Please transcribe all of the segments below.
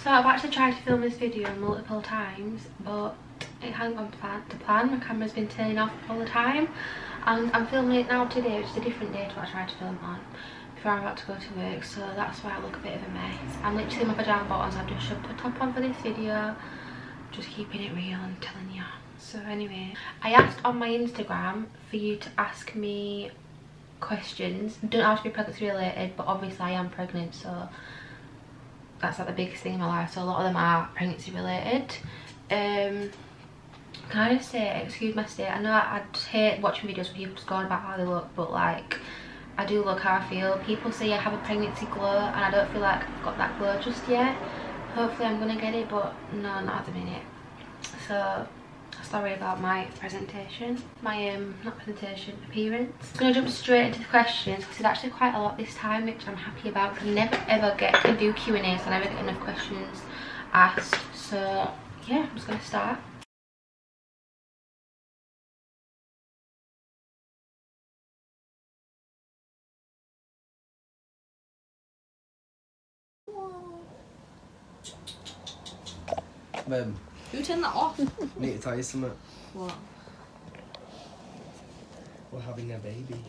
So I've actually tried to film this video multiple times, but it hasn't gone to plan. My camera's been turning off all the time, and I'm filming it now today, which is a different day to what I tried to film on before I'm about to go to work, so that's why I look a bit of a mess. I'm literally in my pyjama bottoms. I've just shoved a top on for this video, just keeping it real and telling you. So anyway, I asked on my Instagram for you to ask me questions. Don't have to be pregnancy related, but obviously I am pregnant, so that's like the biggest thing in my life, so a lot of them are pregnancy related. Can I just say, excuse my state, I know I hate watching videos where people just go on about how they look, but like, I do look how I feel. People say I have a pregnancy glow, and I don't feel like I've got that glow just yet. Hopefully I'm gonna get it, but no, not at the minute. So sorry about my presentation, not presentation, appearance. I'm gonna jump straight into the questions because there's actually quite a lot this time, which I'm happy about because I never ever get to do Q&A, so I never get enough questions asked. So yeah, I'm just gonna start. Babe, who turned that off? need to tell you something. What? We're having a baby.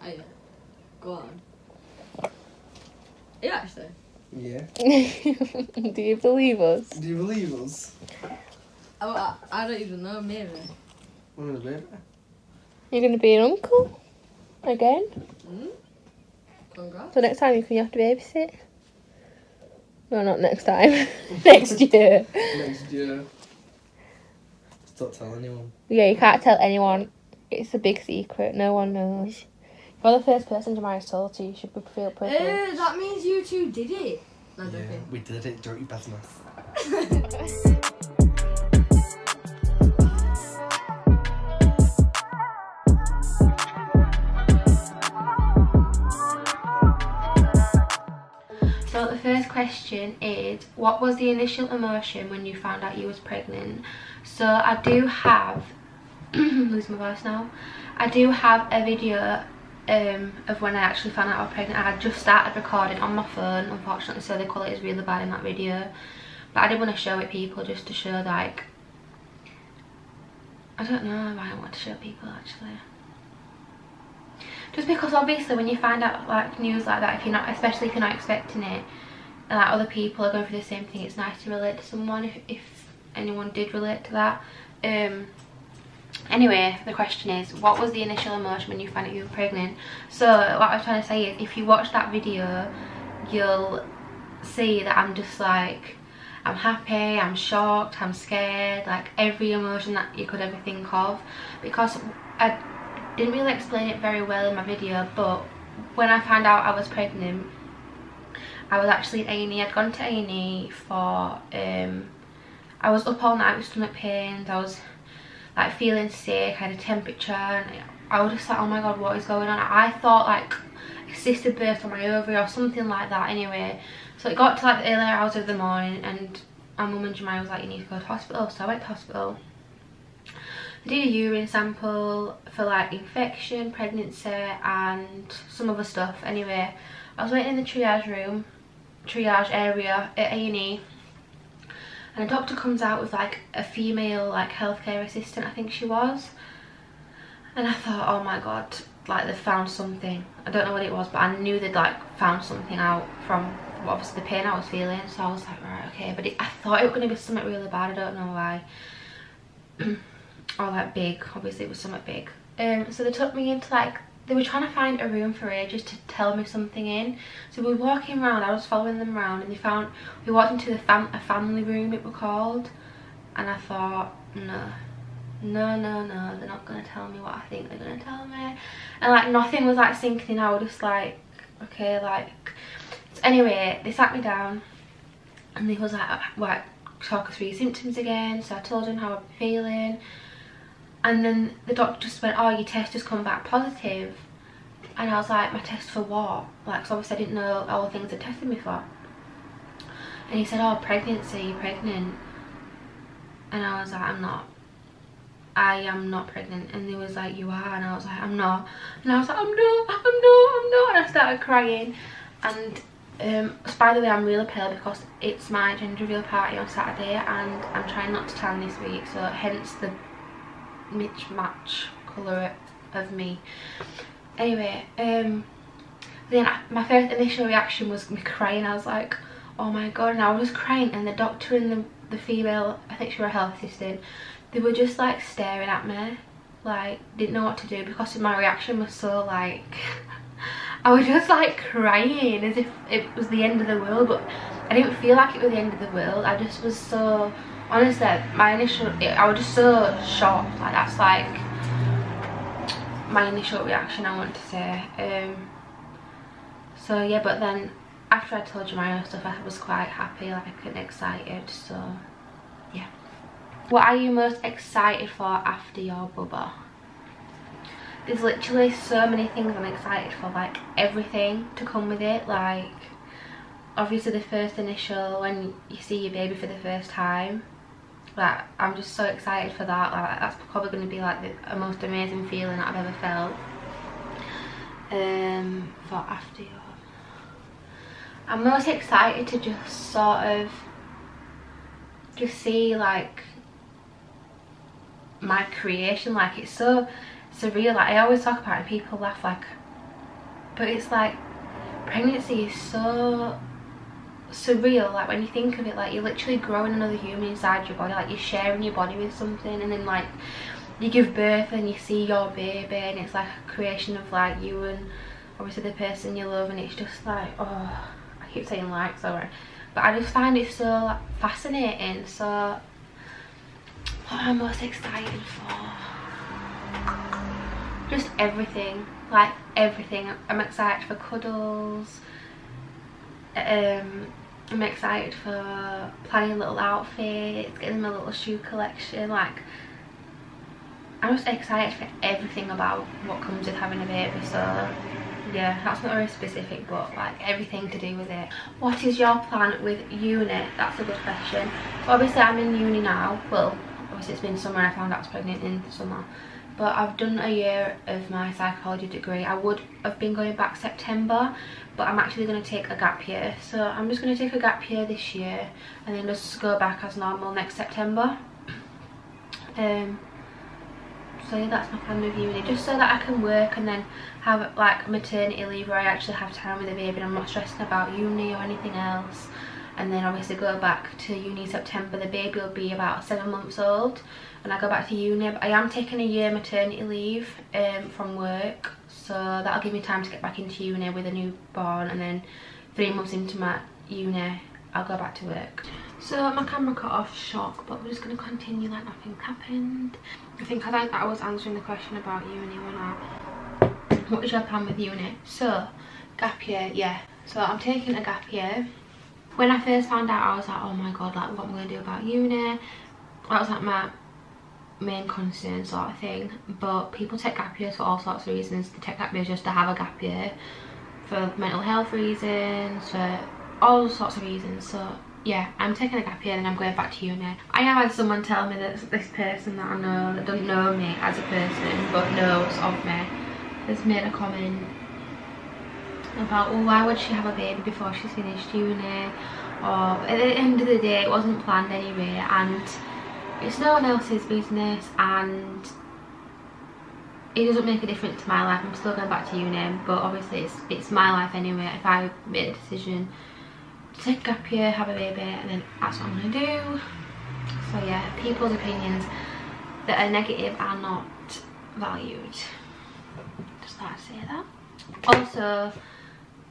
Oh yeah. Go on. Yeah, actually. Yeah. Do you believe us? Do you believe us? Oh, I don't even know, maybe. We're having a baby. You're going to be an uncle? Again? Congrats. So next time you have to babysit? No, not next time. Next year. Next year. Just don't tell anyone. Yeah, you can't tell anyone. It's a big secret. No one knows. You're the first person Jamari's told, so you should feel privileged. That means you two did it. No, Yeah, joking. we did it. Dirty business. So the first question is, what was the initial emotion when you found out you was pregnant? So I do have, lose my voice now, I do have a video of when I actually found out I was pregnant. I had just started recording on my phone, unfortunately, so the quality is really bad in that video. But I did want to show it people, just to show, like, I don't know why I want to show people actually. Just because obviously when you find out like news like that, if you're not, especially if you're not expecting it, and like other people are going through the same thing, it's nice to relate to someone if anyone did relate to that. Anyway, the question is, what was the initial emotion when you found out you were pregnant? So what I was trying to say is, if you watch that video, you'll see that I'm just like, I'm happy, I'm shocked, I'm scared, like every emotion that you could ever think of, because I didn't really explain it very well in my video. But when I found out I was pregnant, I was actually in A&E. I'd gone to A&E for I was up all night with stomach pains. I was like feeling sick, I had a temperature, and I was just like, oh my god, what is going on? I thought like a cyst had burst on my ovary or something like that. Anyway, so it got to like the earlier hours of the morning, and my mum and Jemima was like, you need to go to hospital. So I went to hospital. They did a urine sample for like infection, pregnancy and some other stuff. Anyway, I was waiting in the triage area at A&E, and a doctor comes out with like a female like healthcare assistant, I think she was, and I thought, oh my god, like they've found something. I don't know what it was, but I knew they'd like found something out from obviously the pain I was feeling. So I was like, right, okay, but I thought it was going to be something really bad, I don't know why. Or like big, obviously it was something big. So they took me into like, they were trying to find a room for ages to tell me something in. So we were walking around, I was following them around, and we walked into a family room, it was called. And I thought, no, they're not going to tell me what I think they're going to tell me. And like nothing was like sinking in. I was just like, okay, like. So anyway, they sat me down and they was like, talk us through your symptoms again. So I told them how I'm feeling. And then the doctor just went, oh, your test has come back positive. And I was like, my test for what? Like, so obviously I didn't know all the things they tested me for. And he said, oh, pregnancy, you're pregnant. And I was like, I am not pregnant. And they was like, you are. And I was like, I'm not. And I was like, I'm not. And I started crying. And So by the way, I'm really pale because it's my gender reveal party on Saturday and I'm trying not to tan this week, so hence the match colour of me. Anyway, then my first initial reaction was me crying. I was like, oh my god, and I was just crying, and the doctor and the female, I think she was a health assistant, they were just like staring at me, like didn't know what to do because my reaction was so like I was just like crying as if it was the end of the world, but I didn't feel like it was the end of the world. I just was so, honestly, I was just so shocked. Like that's like my initial reaction, I want to say. So yeah, but then after I told you my own stuff, I was quite happy, like and excited. So yeah. What are you most excited for after your Bubba? There's literally so many things I'm excited for, like everything to come with it. Like obviously the first initial, when you see your baby for the first time, like I'm just so excited for that. Like that's probably going to be like the most amazing feeling that I've ever felt. For after your, I'm most excited to just sort of just see like my creation. Like it's so surreal. Like I always talk about it and people laugh, like, but it's like pregnancy is so surreal. Like when you think of it, like you're literally growing another human inside your body, like you're sharing your body with something, and then like you give birth and you see your baby and it's like a creation of like you and obviously the person you love, and it's just like, oh, I keep saying like, sorry, but I just find it so like fascinating. So what am I most excited for? Just everything, like everything. I'm excited for cuddles. I'm excited for planning little outfits, getting them a little shoe collection. Like I'm just excited for everything about what comes with having a baby. So yeah, that's not very specific, but like everything to do with it. What is your plan with uni? That's a good question. Obviously I'm in uni now. Well, obviously it's been summer and I found out I was pregnant in summer. But I've done a year of my psychology degree. I would have been going back September, but I'm actually going to take a gap year. So I'm just going to take a gap year this year and then just go back as normal next September. So yeah, that's my plan with uni, just so that I can work and then have like maternity leave where I actually have time with the baby and I'm not stressing about uni or anything else. And then obviously go back to uni in September. The baby will be about 7 months old when I go back to uni. But I am taking a year maternity leave from work, so that'll give me time to get back into uni with a newborn, and then 3 months into my uni I'll go back to work. So my camera cut off, shock, but we're just going to continue like nothing happened. I think I was answering the question about uni when what is your plan with uni? So gap year, yeah, so I'm taking a gap year. When I first found out, I was like, oh my god, like what am I going to do about uni? That was like my main concern sort of thing. But people take gap years for all sorts of reasons. They take gap years just to have a gap year, for mental health reasons, for all sorts of reasons. So yeah, I'm taking a gap year and I'm going back to uni. I have had someone tell me that this person that I know, that doesn't know me as a person but knows of me, has made a comment about, well, why would she have a baby before she's finished uni? Or at the end of the day, it wasn't planned anyway, and it's no one else's business, and it doesn't make a difference to my life. I'm still going back to uni, but obviously it's my life anyway. If I made a decision to take a gap year, have a baby, and then that's what I'm going to do. So yeah, people's opinions that are negative are not valued. Just thought I'd say that. Also,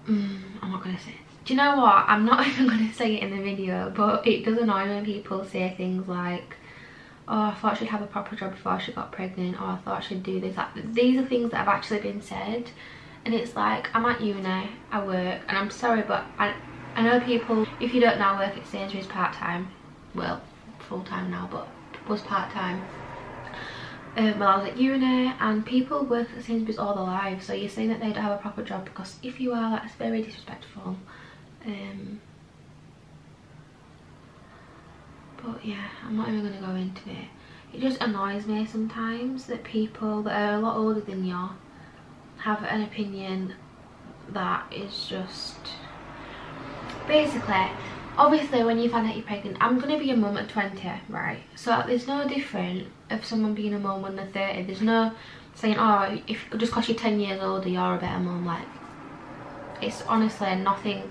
I'm not going to say it. Do you know what? I'm not even going to say it in the video, but it does annoy me when people say things like, oh, I thought she'd have a proper job before she got pregnant, or I thought she'd do this. Like, these are things that have actually been said, and it's like, I'm at uni, I work, and I'm sorry, but I know people, if you don't know, work at Sainsbury's part-time, well, full-time now, but was part-time. Well, I was at uni, and people work at Sainsbury's all their lives, so you're saying that they don't have a proper job, because if you are, that's very disrespectful. But yeah, I'm not even going to go into it. It just annoys me sometimes that people that are a lot older than you have an opinion that is just basically, obviously when you find out you're pregnant, I'm going to be a mum at 20, right? So there's no different of someone being a mum when they're 30. There's no saying, oh, if just because you're 10 years older you're a better mum. Like, it's honestly nothing.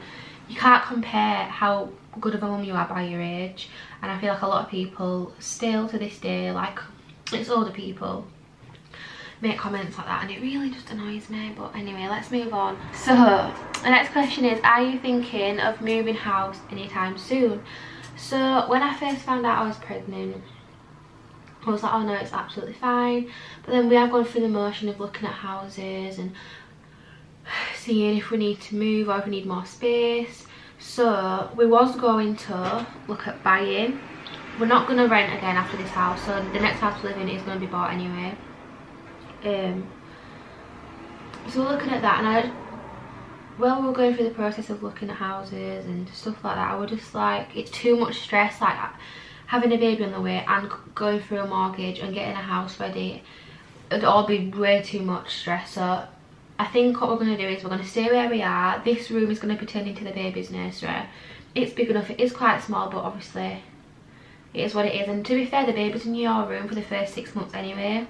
You can't compare how good of a mum you are by your age. And I feel like a lot of people still to this day, like it's older people, make comments like that, and it really just annoys me. But anyway, let's move on. So the next question is, are you thinking of moving house anytime soon? So when I first found out I was pregnant, I was like, oh no, it's absolutely fine. But then we have gone through the motion of looking at houses and seeing if we need to move or if we need more space. So we was going to look at buying. We're not going to rent again after this house, so the next house we live in is going to be bought anyway. So we're looking at that, and while we were going through the process of looking at houses and stuff like that, I was just like, it's too much stress, like having a baby on the way and going through a mortgage and getting a house ready. It'd all be way too much stress. So I think what we're going to do is we're going to stay where we are. This room is going to be turned into the baby's nursery. It's big enough, it is quite small, but obviously it is what it is. And to be fair, the baby's in your room for the first 6 months anyway,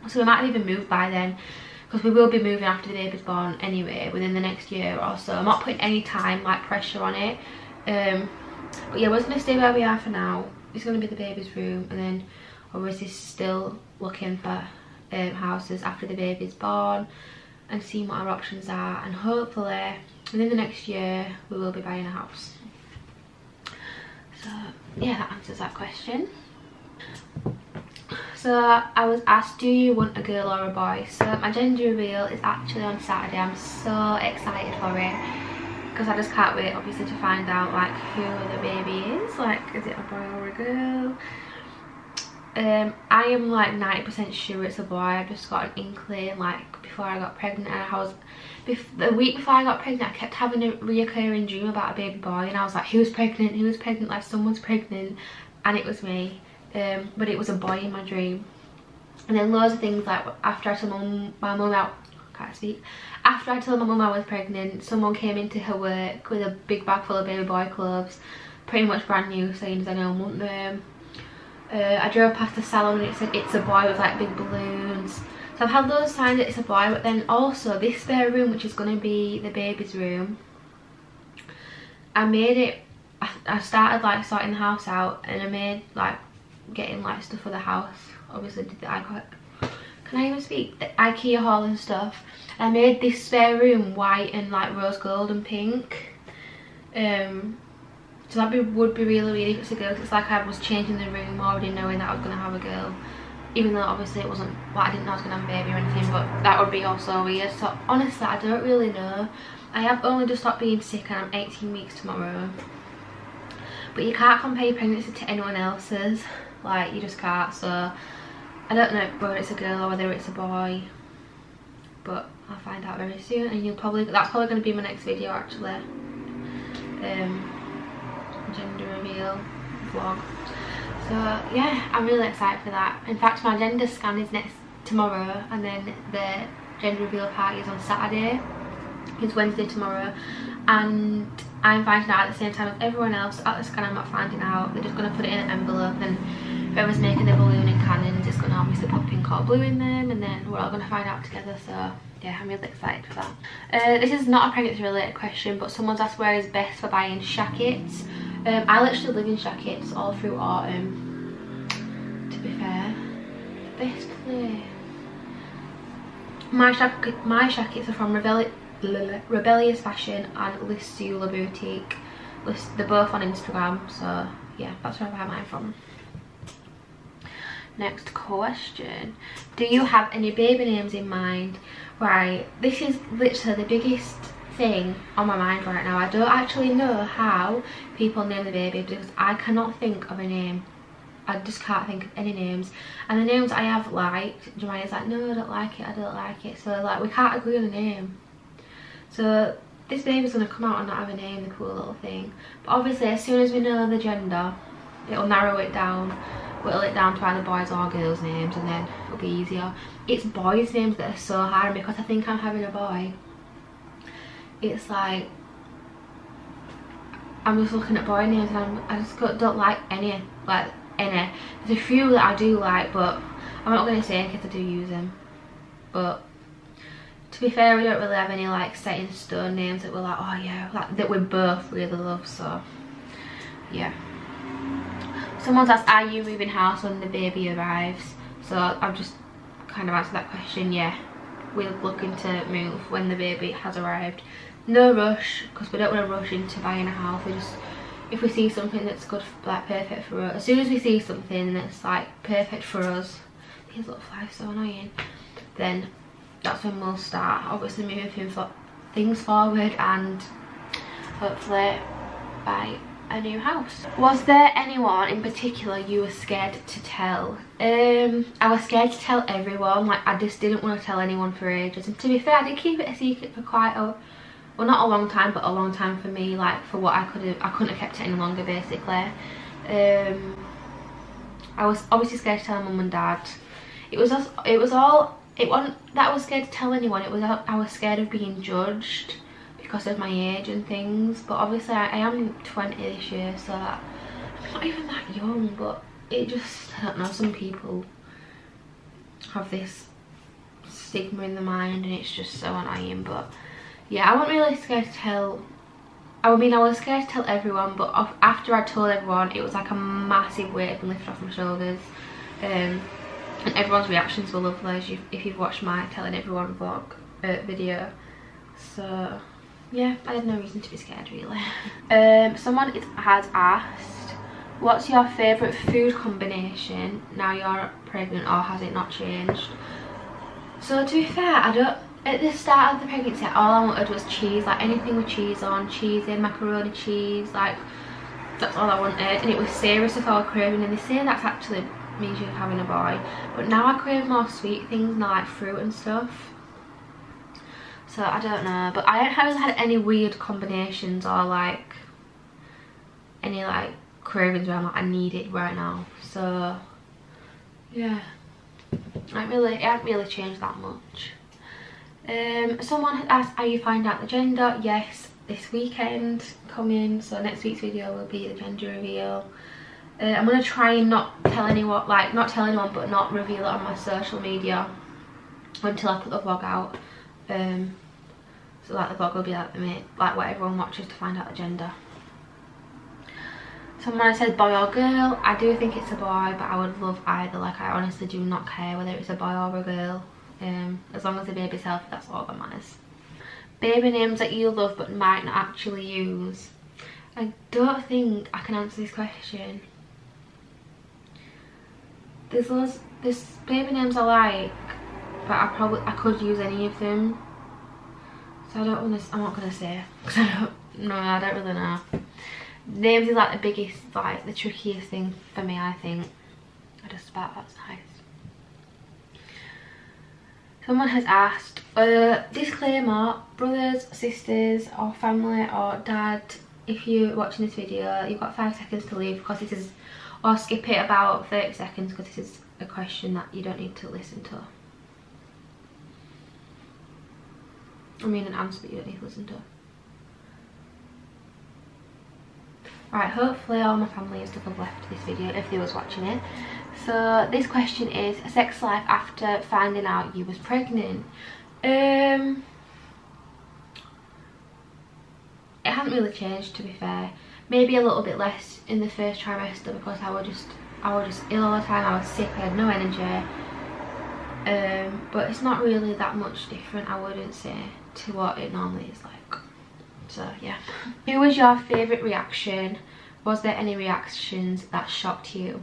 so we might even move by then, because we will be moving after the baby's born anyway, within the next year or so. I'm not putting any time like pressure on it, but yeah, we're just going to stay where we are for now. It's going to be the baby's room, and then obviously still looking for houses after the baby's born and seeing what our options are, and hopefully within the next year we will be buying a house. So yeah, that answers that question. So I was asked, do you want a girl or a boy? So my gender reveal is actually on Saturday. I'm so excited for it, because I just can't wait obviously to find out like who the baby is. Like, is it a boy or a girl? I am like 90% sure it's a boy. I just got an inkling like before I got pregnant, and the week before I got pregnant I kept having a reoccurring dream about a baby boy, and I was like, who's pregnant, who's pregnant, like someone's pregnant, and it was me. But it was a boy in my dream. And then loads of things, like after I told my mum out, after I told my mum I was pregnant, someone came into her work with a big bag full of baby boy clothes, pretty much brand new, saying does anyone want them. I drove past the salon and it said it's a boy with like big balloons. So I've had those signs that it's a boy. But then also this spare room, which is going to be the baby's room, I made it, I started like sorting the house out, and I made like getting like stuff for the house. Obviously did the IKEA, can I even speak? The IKEA haul and stuff. I made this spare room white and like rose gold and pink. So that would be really weird if it's a girl, because it's like I was changing the room already knowing that I was going to have a girl, even though obviously it wasn't, well, I didn't know I was going to have a baby or anything, but that would be also weird. So honestly I don't really know. I have only just stopped being sick and I'm 18 weeks tomorrow, but you can't compare your pregnancy to anyone else's, like you just can't. So I don't know whether it's a girl or whether it's a boy, but I'll find out very soon, and that's probably going to be my next video actually. Gender reveal vlog. So yeah, I'm really excited for that. In fact, my gender scan is tomorrow, and then the gender reveal party is on Saturday. It's Wednesday tomorrow, and I'm finding out at the same time as everyone else. At the scan I'm not finding out. They're just going to put it in an envelope, and whoever's making the balloon and cannons is going to obviously put pink or blue in them, and then we're all going to find out together. So yeah, I'm really excited for that. This is not a pregnancy related question, but someone's asked where is best for buying shackets. I literally live in shackets all through autumn, to be fair. Best place. My shackets are from Rebellious Fashion and Lissula Boutique. They're both on Instagram, so yeah, that's where I buy mine from. Next question. Do you have any baby names in mind? Right, this is literally the biggest thing on my mind right now. I don't actually know how people name the baby, because I cannot think of a name. I just can't think of any names, and the names I have liked, Jemiah's like, no I don't like it, I don't like it, so like we can't agree on a name. So this baby's gonna come out and not have a name, the cool little thing. But obviously as soon as we know the gender, it'll narrow it down, whittle it down to either boys or girls names, and then it'll be easier. It's boys names that are so hard, because I think I'm having a boy. It's like, I'm just looking at boy names and I just don't like any. There's a few that I do like, but I'm not going to say in case I do use them. But to be fair, we don't really have any like set in stone names that we're like, oh yeah, like that we both really love. So yeah. Someone's asked, are you moving house when the baby arrives? So I've just kind of answered that question. Yeah, we're looking to move when the baby has arrived. No rush, because we don't want to rush into buying a house. We just, if we see something that's good, like perfect for us, as soon as we see something that's like perfect for us, these little flies are so annoying, then that's when we'll start obviously moving things forward and hopefully buy a new house. Was there anyone in particular you were scared to tell? I was scared to tell everyone. Like, I just didn't want to tell anyone for ages, and to be fair, I did keep it a secret for quite a, well, not a long time, but a long time for me, like for what I couldn't have kept it any longer basically. I was obviously scared to tell mum and dad. It wasn't that I was scared to tell anyone, it was I was scared of being judged because of my age and things. But obviously I am 20 this year, so I'm not even that young, but it just, I don't know, some people have this stigma in their mind and it's just so annoying. But yeah, I wasn't really scared to tell. I mean, I was scared to tell everyone, but after I told everyone, it was like a massive weight had been lifted off my shoulders. And everyone's reactions were lovely, if you've watched my telling everyone vlog video. So yeah, I had no reason to be scared really. Someone has asked, what's your favourite food combination now you're pregnant, or has it not changed? So to be fair, at the start of the pregnancy, all I wanted was cheese, like anything with cheese on, cheese in, macaroni cheese, like that's all I wanted. And it was savoury stuff I was craving, and they say that's actually means you're having a boy, but now I crave more sweet things now, like fruit and stuff. So I don't know, but I haven't had any weird combinations or like any like cravings where I'm like, I need it right now. So yeah, it hasn't really changed that much. Someone had asked, are you finding out the gender? Yes, this weekend coming, so next week's video will be the gender reveal. I'm gonna try and not tell anyone, but not reveal it on my social media until I put the vlog out. So like the vlog will be like what everyone watches to find out the gender. Someone said boy or girl. I do think it's a boy, but I would love either. Like, I honestly do not care whether it's a boy or a girl. As long as the baby's healthy, that's all that matters. Baby names that you love but might not actually use. I don't think I can answer this question. There's baby names I like, but I could use any of them. So I'm not gonna say, because I don't really know. Names is like the biggest, like the trickiest thing for me, I think. That's nice. Someone has asked, disclaimer, brothers, sisters, or family, or dad, if you're watching this video, you've got 5 seconds to leave, because this is, or skip it about 30 seconds, because this is a question that you don't need to listen to. I mean, an answer that you don't need to listen to. Right, hopefully all my family and stuff have left this video if they was watching it. So this question is, sex life after finding out you was pregnant. It hasn't really changed, to be fair. Maybe a little bit less in the first trimester, because I was just ill all the time. I was sick, I had no energy. But it's not really that much different, I wouldn't say, to what it normally is like. So yeah. Who was your favourite reaction? Was there any reactions that shocked you?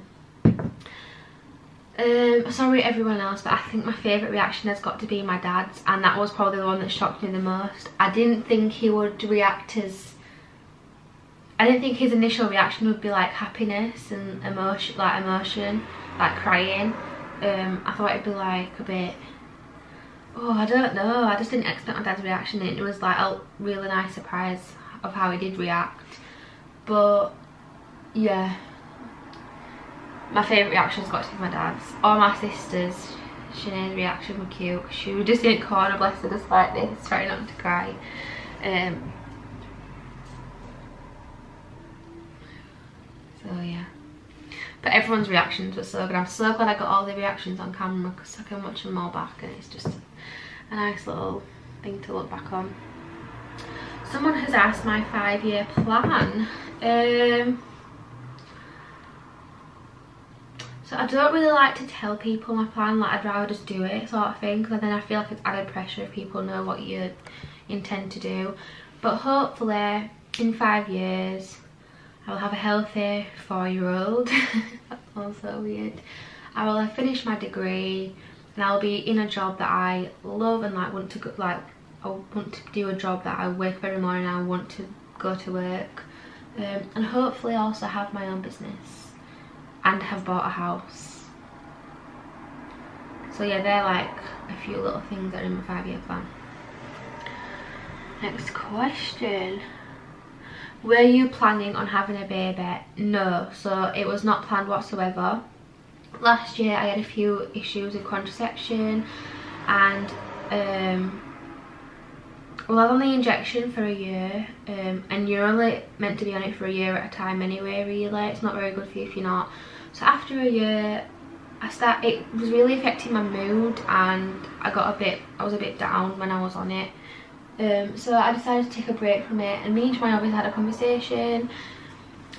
Sorry everyone else, but I think my favourite reaction has got to be my dad's, and that was probably the one that shocked me the most. I didn't think he would react as... I didn't think his initial reaction would be like happiness and emotion, like crying. I thought it'd be like a bit... Oh, I don't know, I just didn't expect my dad's reaction. It was like a really nice surprise of how he did react. But yeah, my favourite reaction's got to be my dad's. Or my sister's. Sinead's reaction was cute. She was just in a corner, bless her, just like this, trying not to cry. yeah. But everyone's reactions were so good. I'm so glad I got all the reactions on camera because I can watch them all back and it's just a nice little thing to look back on. Someone has asked my 5-year plan. So I don't really like to tell people my plan, like I'd rather just do it sort of thing, because then I feel like it's added pressure if people know what you intend to do. But hopefully in 5 years I will have a healthy 4-year-old. That sounds so weird. I will have finished my degree and I'll be in a job that I love and like want to go, like I want to do a job that I wake up every morning and I want to go to work, and hopefully also have my own business and have bought a house. So yeah, they're like a few little things that are in my 5-year plan. Next question. Were you planning on having a baby? No, so it was not planned whatsoever. Last year I had a few issues with contraception and well, I was on the injection for a year, and you're only meant to be on it for a year at a time anyway, really. It's not very good for you if you're not. So after a year, it was really affecting my mood and I was a bit down when I was on it. So I decided to take a break from it, and me and Shmai obviously had a conversation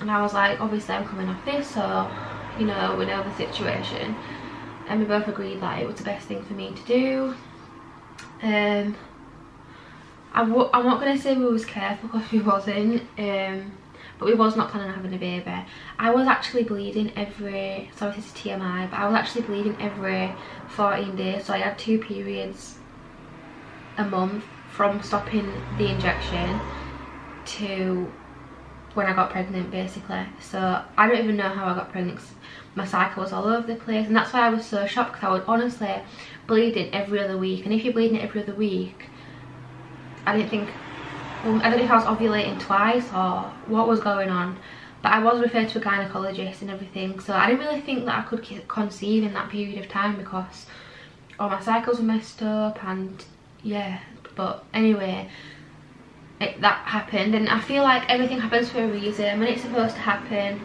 and I was like, obviously I'm coming off this, so you know, we know the situation, and we both agreed that it was the best thing for me to do. I'm not going to say we was careful because we wasn't, but we was not planning on having a baby. I was actually bleeding every, sorry this is TMI, but I was actually bleeding every 14 days, so I had 2 periods a month from stopping the injection to when I got pregnant basically. So I don't even know how I got pregnant. My cycle was all over the place, and that's why I was so shocked, because I was honestly bleeding every other week, and if you're bleeding every other week, I didn't think, well, I don't know if I was ovulating twice or what was going on, but I was referred to a gynecologist and everything, so I didn't really think that I could conceive in that period of time because all my cycles were messed up, and yeah. But anyway, that happened, and I feel like everything happens for a reason when it's supposed to happen.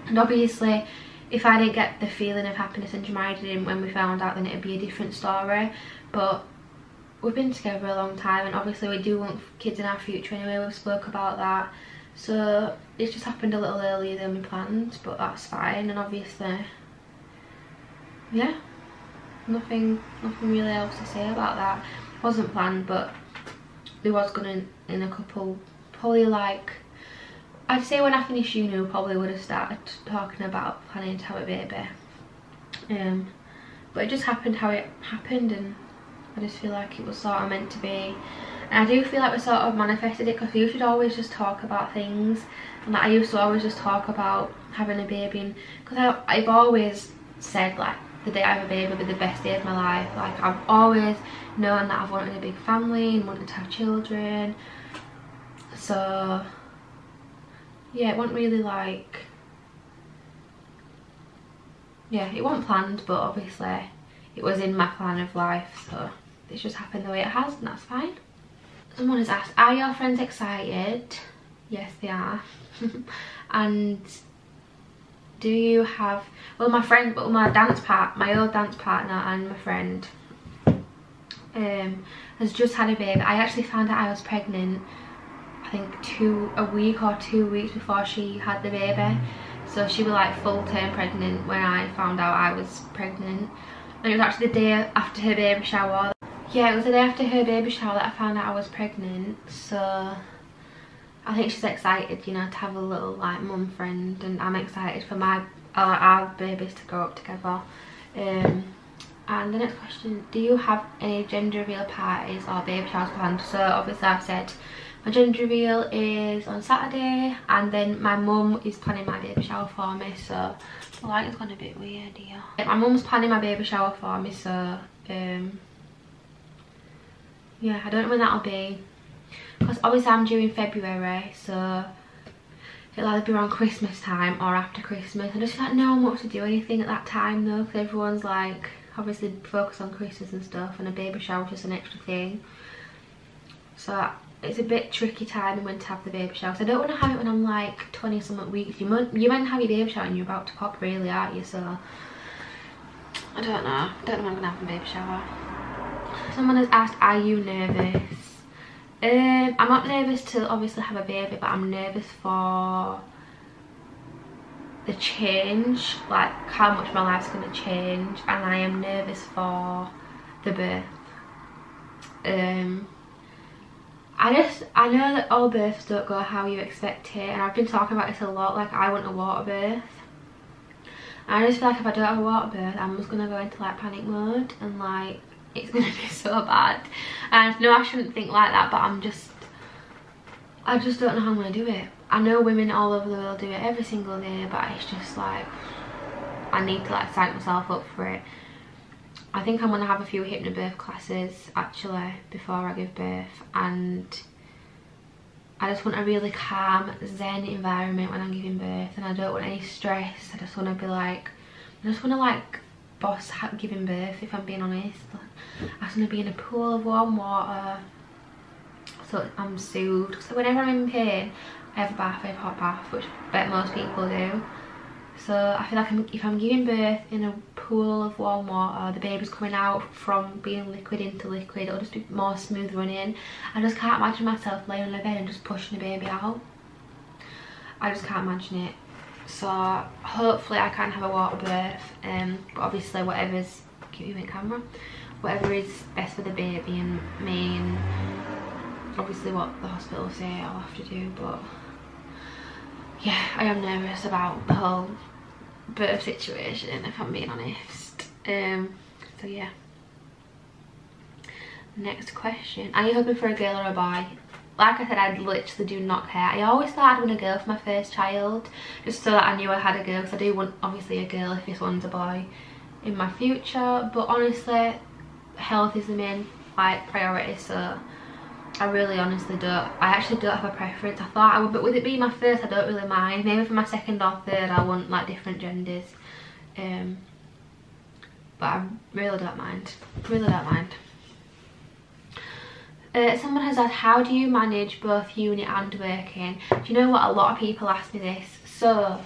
And obviously if I didn't get the feeling of happiness and Jemima didn't when we found out, then it'd be a different story. But we've been together a long time, and obviously we do want kids in our future anyway. We've spoke about that, so it's just happened a little earlier than we planned, but that's fine. And obviously, yeah, nothing really else to say about that. It wasn't planned, but we was gonna in a couple, probably like, I'd say when I finished uni we probably would have started talking about planning to have a baby, but it just happened how it happened, and I just feel like it was sort of meant to be. And I do feel like we sort of manifested it, because we should always just talk about things, and like I used to always just talk about having a baby, because I've always said like the day I have a baby will be the best day of my life. Like I've always known that I've wanted a big family and wanted to have children, so yeah, it wasn't really like, yeah, it wasn't planned, but obviously it was in my plan of life, so it's just happened the way it has, and that's fine. Someone has asked, are your friends excited? Yes, they are. And do you have, well, my friend, well, my old dance partner and my friend has just had a baby. I actually found out I was pregnant, I think a week or 2 weeks before she had the baby. So she was like full-term pregnant when I found out I was pregnant. And it was actually the day after her baby shower. Yeah, it was the day after her baby shower that I found out I was pregnant. So I think she's excited, you know, to have a little like mum friend, and I'm excited for our babies to grow up together. And the next question, do you have any gender reveal parties or baby showers planned? So obviously I've said my gender reveal is on Saturday, and then my mum is planning my baby shower for me, so the lighting's gone a bit weird here. My mum's planning my baby shower for me, so yeah, I don't know when that'll be, because obviously I'm due in February, so it'll either be around Christmas time or after Christmas. I just feel like no one wants to do anything at that time though, because everyone's like obviously focused on Christmas and stuff, and a baby shower is just an extra thing. So it's a bit tricky timing when to have the baby shower. So I don't want to have it when I'm like 20 something weeks. You meant to have your baby shower and you're about to pop, really, aren't you? So I don't know. I don't know when I'm gonna have the baby shower. Someone has asked, are you nervous? I'm not nervous to obviously have a baby, but I'm nervous for the change, like how much my life's gonna change, and I am nervous for the birth. I know that all births don't go how you expect it, and I've been talking about this a lot. Like, I want a water birth, and I just feel like if I don't have a water birth, I'm just gonna go into like panic mode, and like it's gonna be so bad. And no, I shouldn't think like that, but I just don't know how I'm gonna do it. I know women all over the world do it every single day, but it's just like I need to like psych myself up for it. I think I'm gonna have a few hypnobirth classes actually before I give birth, and I just want a really calm, zen environment when I'm giving birth, and I don't want any stress. I just want to be like, I just want to like boss giving birth, if I'm being honest. I just want to be in a pool of warm water, so I'm soothed. So whenever I'm in pain, I have a bath, I have a hot bath, which I bet most people do. So I feel like if I'm giving birth in a pool of warm water, the baby's coming out from being liquid into liquid, it'll just be more smooth running. I just can't imagine myself laying on a bed and just pushing the baby out. I just can't imagine it. So hopefully I can have a water birth, but obviously whatever's, keep you in camera, whatever is best for the baby and me, and obviously what the hospital say I'll have to do. But yeah, I am nervous about the whole birth situation, if I'm being honest. So yeah. Next question. Are you hoping for a girl or a boy? Like I said, I literally do not care. I always thought I'd want a girl for my first child, just so that I knew I had a girl, because I do want obviously a girl if this one's a boy in my future. But honestly, health is the main like priority, so I really honestly don't. I actually don't have a preference. I thought I would, but with it being my first, I don't really mind. Maybe for my second or third, I want like different genders. But I really don't mind. Really don't mind. Someone has asked, how do you manage both uni and working? Do you know what? A lot of people ask me this. So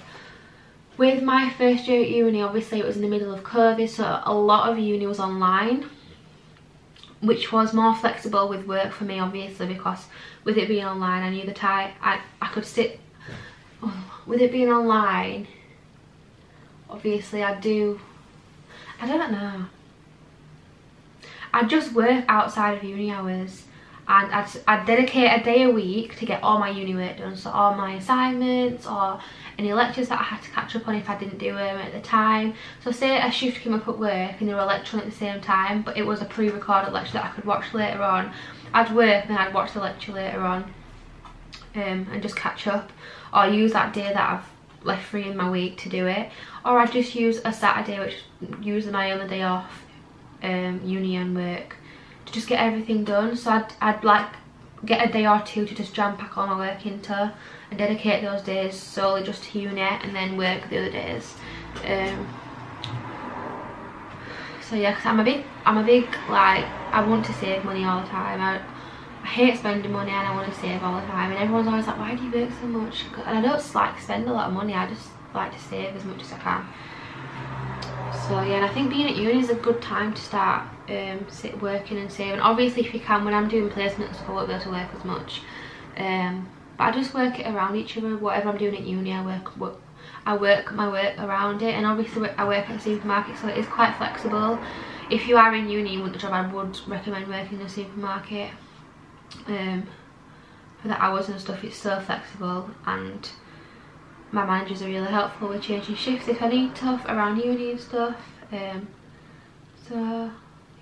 with my first year at uni, obviously it was in the middle of COVID, so a lot of uni was online, which was more flexible with work for me, obviously, because with it being online, I knew that I could sit, with it being online, obviously I don't know, I'd just work outside of uni hours, and I'd dedicate a day a week to get all my uni work done, so all my assignments or any lectures that I had to catch up on if I didn't do them at the time. So say a shift came up at work and they were lecturing at the same time, but it was a pre-recorded lecture that I could watch later on, I'd work and then I'd watch the lecture later on, and just catch up, or use that day that I've left free in my week to do it. Or I'd just use a Saturday, which is usually my only day off, uni and work, to just get everything done. So I'd like get a day or two to just jam pack all my work into, and dedicate those days solely just to uni, and then work the other days. So yeah, because I'm a big like, I want to save money all the time. I hate spending money, and I want to save all the time, and everyone's always like, why do you work so much? And I don't like spend a lot of money, I just like to save as much as I can. So yeah, and I think being at uni is a good time to start working and saving. Obviously if you can, when I'm doing placements I won't be able to work as much, but I just work it around each other. Whatever I'm doing at uni, I work my work around it, and obviously I work at a supermarket, so it is quite flexible. If you are in uni and want the job, I would recommend working in a supermarket. For the hours and stuff, it's so flexible, and my managers are really helpful with changing shifts if I need to around uni and stuff. So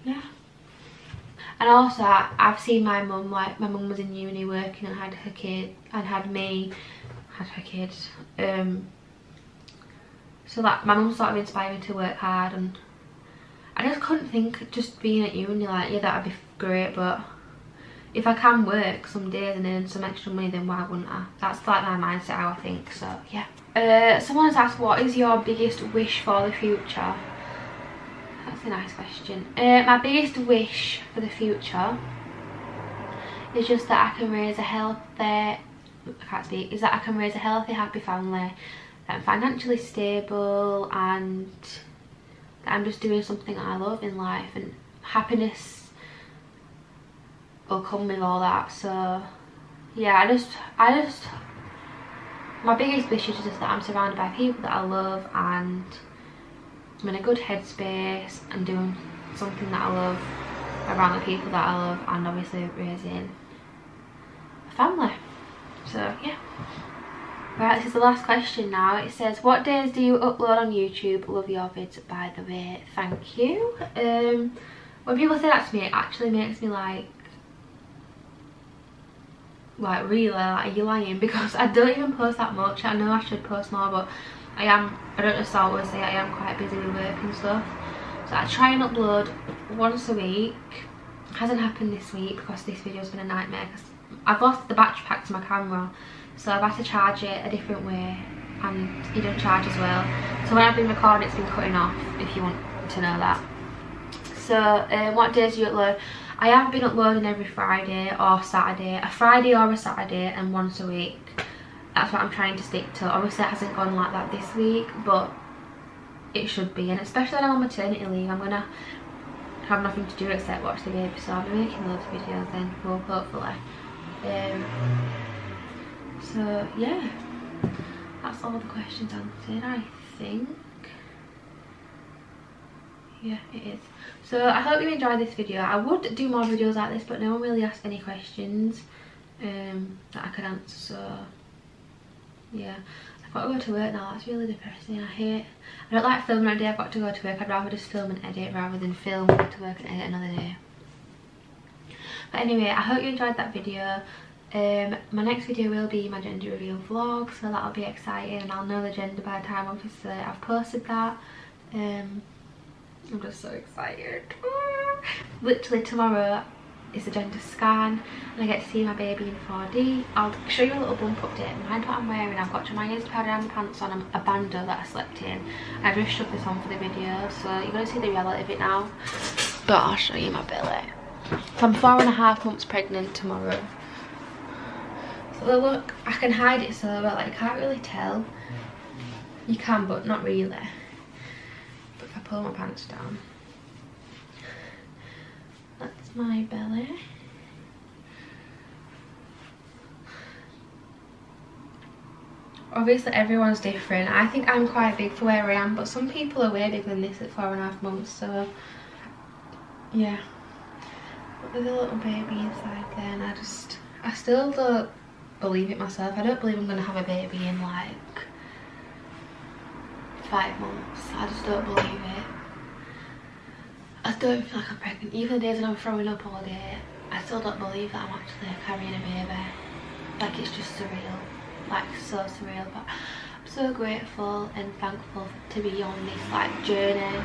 yeah. And also I've seen my mum, like my mum was in uni working and had her kid, and had her kids. So that my mum sort of inspired me to work hard, and I just couldn't think just being at uni like, yeah, that'd be great, but if I can work some days and earn some extra money, then why wouldn't I? That's like my mindset, how I think. So yeah. Someone has asked, what is your biggest wish for the future? That's a nice question. My biggest wish for the future is just that I can raise a healthy, I can't speak, is that I can raise a healthy, happy family, financially stable, and that I'm just doing something that I love in life, and happiness will come with all that. So yeah, I just my biggest wish is just that I'm surrounded by people that I love, and I'm in a good headspace and doing something that I love around the people that I love, and obviously raising a family. So yeah. Right, this is the last question now. It says, what days do you upload on YouTube? Love your vids, by the way. Thank you. When people say that to me, it actually makes me like really, like, are you lying? Because I don't even post that much. I know I should post more, but I don't just always say I am quite busy with work and stuff. So I try and upload once a week. It hasn't happened this week because this video's been a nightmare, because I've lost the battery pack to my camera, so I've had to charge it a different way, and it doesn't charge as well. So when I've been recording, it's been cutting off, if you want to know that. So what days do you upload? I have been uploading every Friday or Saturday, a Friday or a Saturday, and once a week. That's what I'm trying to stick to. Obviously it hasn't gone like that this week, but it should be, and especially when I'm on maternity leave, I'm gonna have nothing to do except watch the baby, so I'll be making loads of videos then, well, hopefully. So yeah, that's all the questions answered, I think. Yeah, it is. So I hope you enjoyed this video. I would do more videos like this, but no one really asked any questions that I could answer, so yeah. I've got to go to work now. That's really depressing. I don't like filming on a day I've got to go to work. I'd rather just film and edit rather than film, go to work and edit another day. But anyway, I hope you enjoyed that video. My next video will be my gender reveal vlog, so that'll be exciting, and I'll know the gender by the time obviously I've posted that. I'm just so excited. Literally tomorrow is the gender scan, and I get to see my baby in 4D. I'll show you a little bump update. Mind what I'm wearing. I've got Jemima's powder and pants on, a bandeau that I slept in. I've just shoved this on for the video, so you're going to see the reality of it now. But I'll show you my belly. So I'm 4.5 months pregnant tomorrow. So look, I can hide it so well, like you can't really tell. You can, but not really. But if I pull my pants down, that's my belly. Obviously everyone's different. I think I'm quite big for where I am, but some people are way bigger than this at 4.5 months, so yeah. But there's a little baby inside there, and I still don't believe it myself. I don't believe I'm going to have a baby in like 5 months. I just don't believe it. I don't feel like I'm pregnant. Even the days when I'm throwing up all day, I still don't believe that I'm actually carrying a baby. Like, it's just surreal. Like, so surreal. But I'm so grateful and thankful to be on this like journey.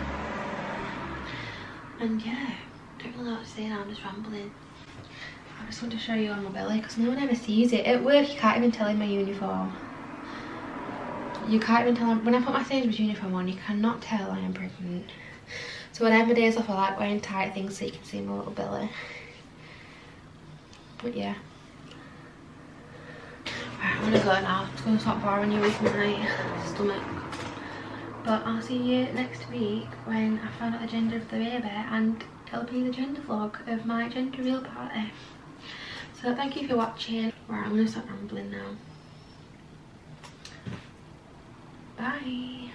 And yeah, I don't really know what to say now. I'm just rambling. I just want to show you on my belly because no one ever sees it. At work you can't even tell in my uniform. You can't even tell. When I put my Sainsbury's uniform on, you cannot tell I am pregnant. So when I have my days off, I like wearing tight things so you can see my little belly. But yeah. Right, I'm gonna go now. It's gonna stop boring you with my stomach. But I'll see you next week when I find out the gender of the baby, and it'll be the gender vlog of my gender reveal party. So thank you for watching. Right, I'm gonna stop rambling now. Bye.